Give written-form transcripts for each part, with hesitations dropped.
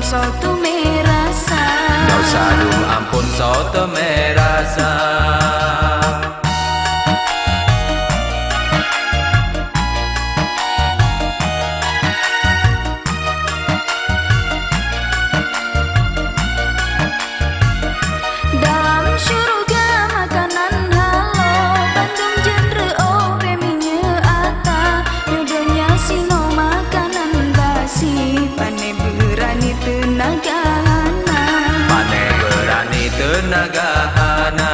Soto merasa, dosa dum ampun soto merasa. dalam syurga makanan halal, bandung genre obe minyak ata, jodohnya sino makanan basi, pane berani tenaga hana, Pane berani tenaga hana.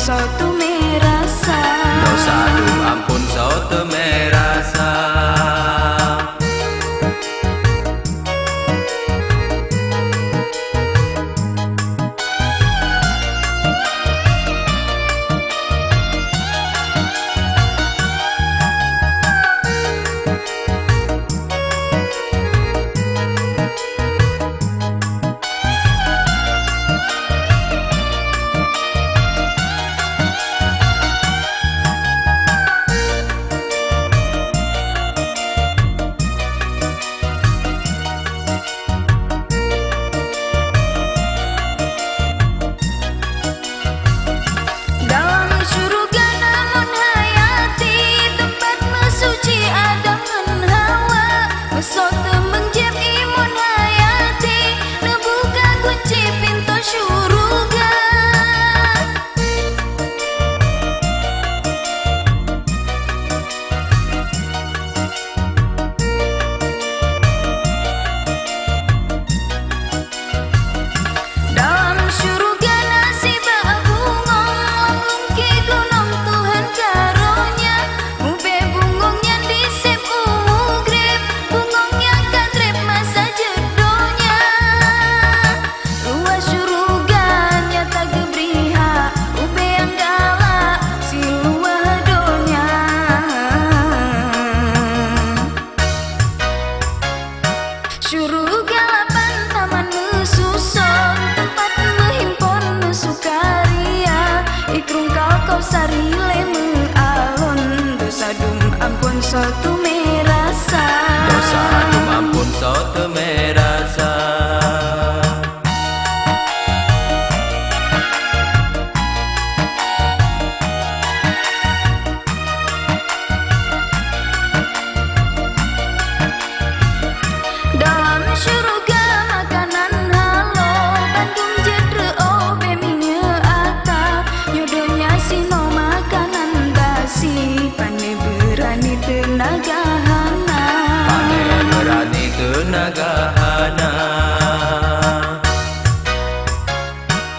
Soto merasa, Dosa dum ampun soto merasa. soto menjep imun hayati, ngebuka kunci pintu syuruga. Dalam syuruga nasib bungong, langgung ki gunung Tuhan karunia, mube bungongnya disep grip, bungongnya kadrep masa jodohnya. Luas syuruganya tak gebriha, ube yang galak si luah donya. Syuruga lapan taman mesusun, tempat menghimpun sukaria, ikrung kau sarile mengalun. satu